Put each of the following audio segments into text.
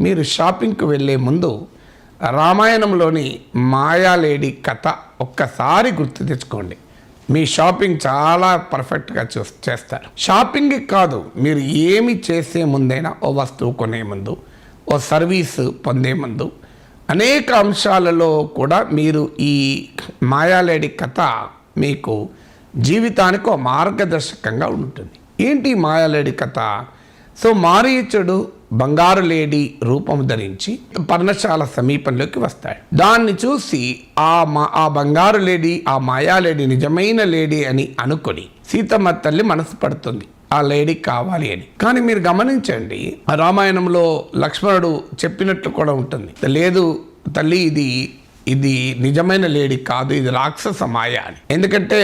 మీరు షాపింగ్కి వెళ్ళే ముందు రామాయణంలోని మాయాలేడి కథ ఒక్కసారి గుర్తు తెచ్చుకోండి. మీ షాపింగ్ చాలా పర్ఫెక్ట్గా చేస్తారు. షాపింగ్కి కాదు, మీరు ఏమి చేసే ముందైనా, ఓ వస్తువు కొనే ముందు, ఓ సర్వీస్ పొందే ముందు, అనేక అంశాలలో కూడా మీరు ఈ మాయాలేడి కథ మీకు జీవితానికి ఒక మార్గదర్శకంగా ఉంటుంది. ఏంటి మాయాలేడి కథ? సో మారీచుడు బంగారు లేడి రూపం ధరించి పర్ణశాల సమీపంలోకి వస్తాడు. దాన్ని చూసి ఆ బంగారు లేడి, ఆ మాయాలేడి నిజమైన లేడీ అని అనుకొని సీతమ్మ తల్లి మనసు పడుతుంది, ఆ లేడీ కావాలి అని. కానీ మీరు గమనించండి, రామాయణంలో లక్ష్మణుడు చెప్పినట్టు కూడా ఉంటుంది, లేదు తల్లి ఇది నిజమైన లేడీ కాదు, ఇది రాక్షస మాయ అని. ఎందుకంటే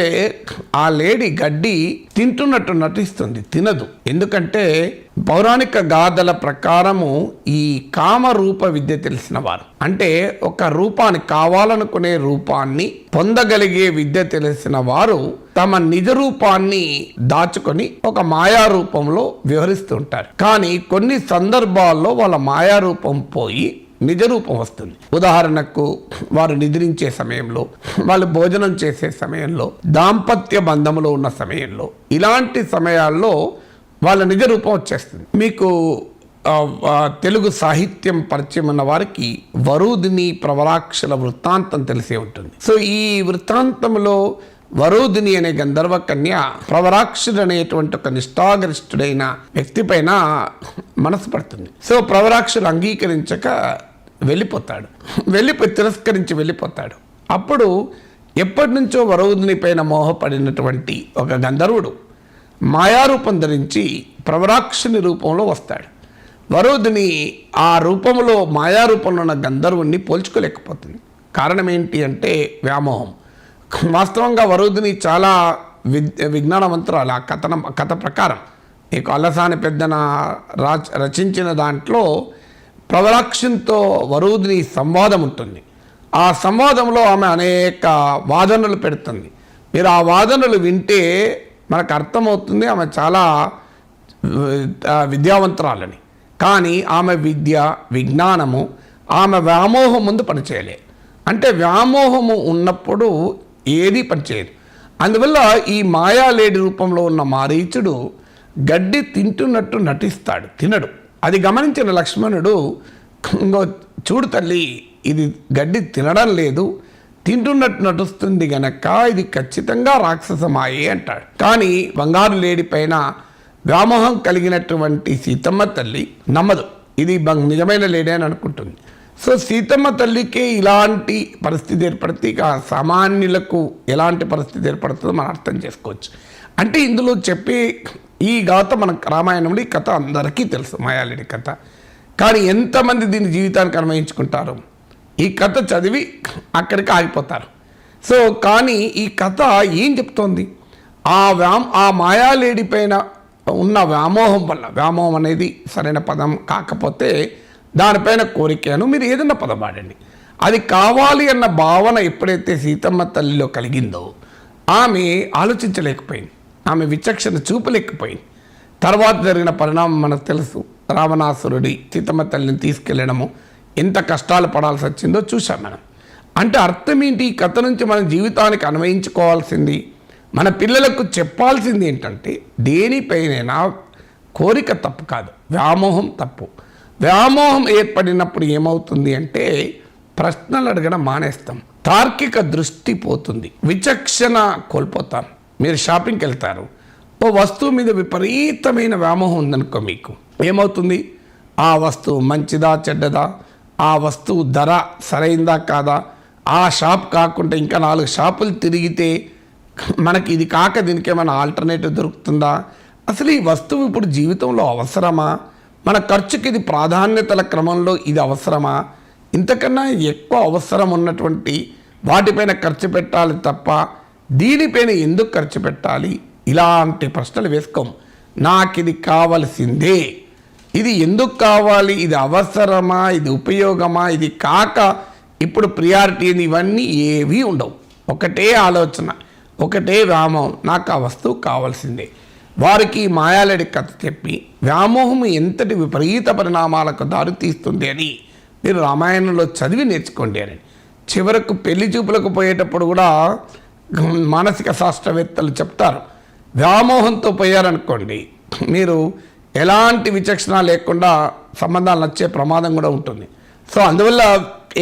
ఆ లేడీ గడ్డి తింటున్నట్టు నటిస్తుంది, తినదు. ఎందుకంటే పౌరాణిక గాథల ప్రకారము ఈ కామరూప విద్య తెలిసిన వారు, అంటే ఒక రూపాన్ని, కావాలనుకునే రూపాన్ని పొందగలిగే విద్య తెలిసిన వారు తమ నిజ రూపాన్ని దాచుకొని ఒక మాయా రూపంలో వ్యవహరిస్తుంటారు. కానీ కొన్ని సందర్భాల్లో వాళ్ళ మాయా రూపం పోయి నిజ రూపం వస్తుంది. ఉదాహరణకు వారు నిద్రించే సమయంలో, వాళ్ళు భోజనం చేసే సమయంలో, దాంపత్య బంధంలో ఉన్న సమయంలో, ఇలాంటి సమయాల్లో వాళ్ళ నిజ రూపం వచ్చేస్తుంది. మీకు తెలుగు సాహిత్యం పరిచయం ఉన్న వారికి వరూధిని ప్రవరాక్షల వృత్తాంతం తెలిసే ఉంటుంది. సో ఈ వృత్తాంతంలో వరూధిని అనే గంధర్వ కన్య ప్రవరాక్షుడు అనేటువంటి ఒక నిష్ఠాగరిష్ఠుడైన వ్యక్తి పైన మనసు పడుతుంది. సో ప్రవరాక్షుడు అంగీకరించక వెళ్ళిపోయి తిరస్కరించి వెళ్ళిపోతాడు. అప్పుడు ఎప్పటి నుంచో వరూధిని పైన మోహపడినటువంటి ఒక గంధర్వుడు మాయారూపం ధరించి ప్రవరాక్షుని రూపంలో వస్తాడు. వరూధిని ఆ రూపంలో, మాయారూపంలో ఉన్న గంధర్వుణ్ణి పోల్చుకోలేకపోతుంది. కారణం ఏంటి అంటే వ్యామోహం. వాస్తవంగా వరూధిని చాలా విజ్ఞానవంతురాలు. ఆ కథ ప్రకారం మీకు అల్లసాని పెద్దన రచించిన దాంట్లో ప్రవరాక్షునితో వరూధిని సంవాదం ఉంటుంది. ఆ సంవాదంలో ఆమె అనేక వాదనలు పెడుతుంది. మీరు ఆ వాదనలు వింటే మనకు అర్థమవుతుంది ఆమె చాలా విద్యావంతురాలని. కానీ ఆమె విద్య, విజ్ఞానము ఆమె వ్యామోహం ముందు పనిచేయలే. అంటే వ్యామోహము ఉన్నప్పుడు ఏది పనిచేయదు. అందువల్ల ఈ మాయాలేడి రూపంలో ఉన్న మారీచుడు గడ్డి తింటున్నట్టు నటిస్తాడు, తినడు. అది గమనించిన లక్ష్మణుడు, ఇంకో చూడు తల్లి, ఇది గడ్డి తినడం లేదు, తింటున్నట్టు నటిస్తుంది గనక ఇది ఖచ్చితంగా రాక్షసమాయే అంటాడు. కానీ బంగారు లేడి పైన వ్యామోహం కలిగినటువంటి సీతమ్మ తల్లి నమ్మదు, ఇది నిజమైన లేడీ అని అనుకుంటుంది. సో సీతమ్మ తల్లికే ఇలాంటి పరిస్థితి ఏర్పడితే ఇక సామాన్యులకు ఎలాంటి పరిస్థితి ఏర్పడుతుందో మనం అర్థం చేసుకోవచ్చు. అంటే ఇందులో చెప్పే ఈ గాథ మన రామాయణంలో ఈ కథ అందరికీ తెలుసు, మాయాలేడి కథ. కానీ ఎంతమంది దీన్ని జీవితానికి అన్వయించుకుంటారు? ఈ కథ చదివి అక్కడికి ఆగిపోతారు. సో కానీ ఈ కథ ఏం చెప్తోంది? ఆ మాయాలేడి పైన ఉన్న వ్యామోహం వల్ల, వ్యామోహం అనేది సరైన పదం కాకపోతే దానిపైన కోరికను మీరు ఏదన్నా పదం వాడండి, అది కావాలి అన్న భావన ఎప్పుడైతే సీతమ్మ తల్లిలో కలిగిందో ఆమె ఆలోచించలేకపోయింది, ఆమె విచక్షణ చూపలేకపోయింది. తర్వాత జరిగిన పరిణామం మనకు తెలుసు. రావణాసురుడి సీతమ్మ తల్లిని తీసుకెళ్ళడము, ఎంత కష్టాలు పడాల్సి వచ్చిందో చూసాం మనం. అంటే అర్థం ఏంటి? ఈ కథ నుంచి మన జీవితానికి అన్వయించుకోవాల్సింది, మన పిల్లలకు చెప్పాల్సింది ఏంటంటే, దేనిపైనైనా కోరిక తప్పు కాదు, వ్యామోహం తప్పు. వ్యామోహం ఏర్పడినప్పుడు ఏమవుతుంది అంటే ప్రశ్నలు అడగడం మానేస్తాం, తార్కిక దృష్టి పోతుంది, విచక్షణ కోల్పోతాం. మీరు షాపింగ్కి వెళ్తారు, ఓ వస్తువు మీద విపరీతమైన వ్యామోహం ఉందనుకో, మీకు ఏమవుతుంది? ఆ వస్తువు మంచిదా చెడ్డదా, ఆ వస్తువు ధర సరైందా కాదా, ఆ షాప్ కాకుండా ఇంకా 4 షాపులు తిరిగితే మనకి ఇది కాక దీనికి ఏమైనా ఆల్టర్నేటివ్ దొరుకుతుందా, అసలు ఈ వస్తువు ఇప్పుడు జీవితంలో అవసరమా, మన ఖర్చుకి ఇది ప్రాధాన్యతల క్రమంలో ఇది అవసరమా, ఇంతకన్నా ఎక్కువ అవసరం ఉన్నటువంటి వాటిపైన ఖర్చు పెట్టాలి తప్ప దీనిపైన ఎందుకు ఖర్చు పెట్టాలి, ఇలాంటి ప్రశ్నలు వేసుకోం. నాకు ఇది కావాల్సిందే, ఇది ఎందుకు కావాలి, ఇది అవసరమా, ఇది ఉపయోగమా, ఇది కాక ఇప్పుడు ప్రియారిటీ, ఇవన్నీ ఏవీ ఉండవు. ఒకటే ఆలోచన, ఒకటే వ్యామోహం, నాకు ఆ వస్తువు కావాల్సిందే. వారికి మాయాలేడి కథ చెప్పి వ్యామోహం ఎంతటి విపరీత పరిణామాలకు దారితీస్తుంది అని మీరు రామాయణంలో చదివి నేర్చుకోండి అని. చివరకు పెళ్లి చూపులకు పోయేటప్పుడు కూడా మానసిక శాస్త్రవేత్తలు చెప్తారు, వ్యామోహంతో పోయారనుకోండి మీరు ఎలాంటి విచక్షణ లేకుండా సంబంధాలు నచ్చే ప్రమాదం కూడా ఉంటుంది. సో అందువల్ల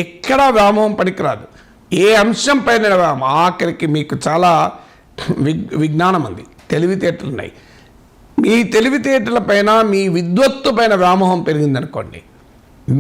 ఎక్కడా వ్యామోహం పనికిరాదు. ఏ అంశం పైన వ్యామోహం, ఆఖరికి మీకు చాలా విజ్ఞానం ఉంది, తెలివితేటలు ఉన్నాయి. మీ తెలివితేటల పైన మీ విద్వత్తు పైన వ్యామోహం పెరిగిందనుకోండి,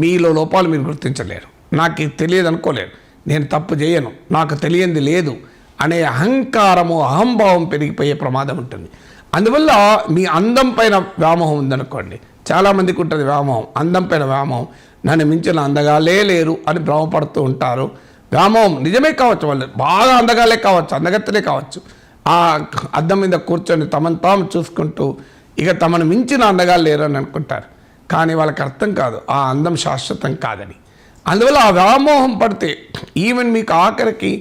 మీలో లోపాలు మీరు గుర్తించలేరు. నాకు ఇది తెలియదు అనుకోలేరు, నేను తప్పు చేయను, నాకు తెలియంది లేదు అనే అహంకారము అహంభావం పెరిగిపోయే ప్రమాదం ఉంటుంది. అందువల్ల మీ అందం పైన వ్యామోహం ఉందనుకోండి, చాలామందికి ఉంటుంది వ్యామోహం, అందం పైన వ్యామోహం, నన్ను మించిన అందగాలే లేరు అని భ్రమపడుతూ ఉంటారు. వ్యామోహం నిజమే కావచ్చు, వాళ్ళు బాగా అందగాలే కావచ్చు, అందగత్తెలే కావచ్చు, ఆ అద్దం మీద కూర్చొని తమను తాము చూసుకుంటూ ఇక తమను మించిన అందగాలు లేరు అని అనుకుంటారు. కానీ వాళ్ళకి అర్థం కాదు ఆ అందం శాశ్వతం కాదని. అందువల్ల ఆ వ్యామోహం పడితే ఈవెన్ మీకు ఆఖరికి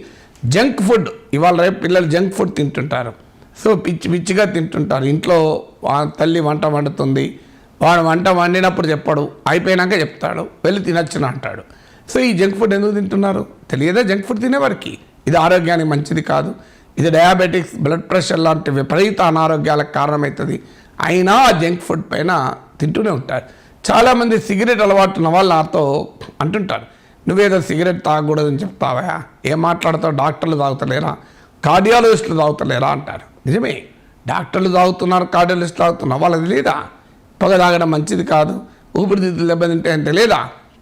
జంక్ ఫుడ్, ఇవాళ రేపు పిల్లలు జంక్ ఫుడ్ తింటుంటారు. సో పిచ్చిగా తింటుంటారు. ఇంట్లో తల్లి వంట వండుతుంది, వాడు వంట వండినప్పుడు చెప్పడు, అయిపోయినాక చెప్తాడు, వెళ్ళి తినచ్చున అంటాడు. సో ఈ జంక్ ఫుడ్ ఎందుకు తింటున్నారు తెలియదా? జంక్ ఫుడ్ తినేవారికి ఇది ఆరోగ్యానికి మంచిది కాదు, ఇది డయాబెటిక్స్, బ్లడ్ ప్రెషర్ లాంటి విపరీత అనారోగ్యాలకు కారణమవుతుంది. అయినా ఆ జంక్ ఫుడ్ పైన తింటూనే ఉంటారు. చాలామంది సిగరెట్ అలవాటు ఉన్న వాళ్ళు నాతో అంటుంటారు, నువ్వేదో సిగరెట్ తాగకూడదని చెప్తావా, ఏం మాట్లాడతావు, డాక్టర్లు తాగుతలేరా, కార్డియాలజిస్టులు తాగుతలేరా అంటారు. నిజమే, డాక్టర్లు తాగుతున్నారు, కార్డియాలజిస్టులు తాగుతున్నారు, వాళ్ళకి తెలియదా పొగ తాగడం మంచిది కాదు, ఊపిరితిత్తులు దెబ్బతింటే అని తెలియదా?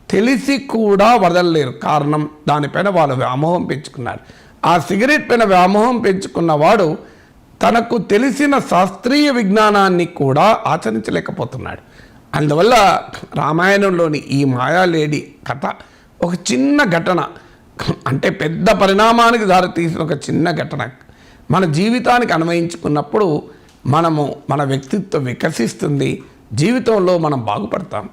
తెలిసి కూడా వదలలేరు. కారణం దానిపైన వాళ్ళు వ్యామోహం పెంచుకున్నారు. ఆ సిగరెట్ పైన వ్యామోహం పెంచుకున్న వాడు తనకు తెలిసిన శాస్త్రీయ విజ్ఞానాన్ని కూడా ఆచరించలేకపోతున్నాడు. అందువల్ల రామాయణంలోని ఈ మాయాలేడి కథ ఒక చిన్న ఘటన, అంటే పెద్ద పరిణామానికి దారితీసిన ఒక చిన్న ఘటన మన జీవితానికి అన్వయించుకున్నప్పుడు మన వ్యక్తిత్వం వికసిస్తుంది, జీవితంలో మనం బాగుపడతాం.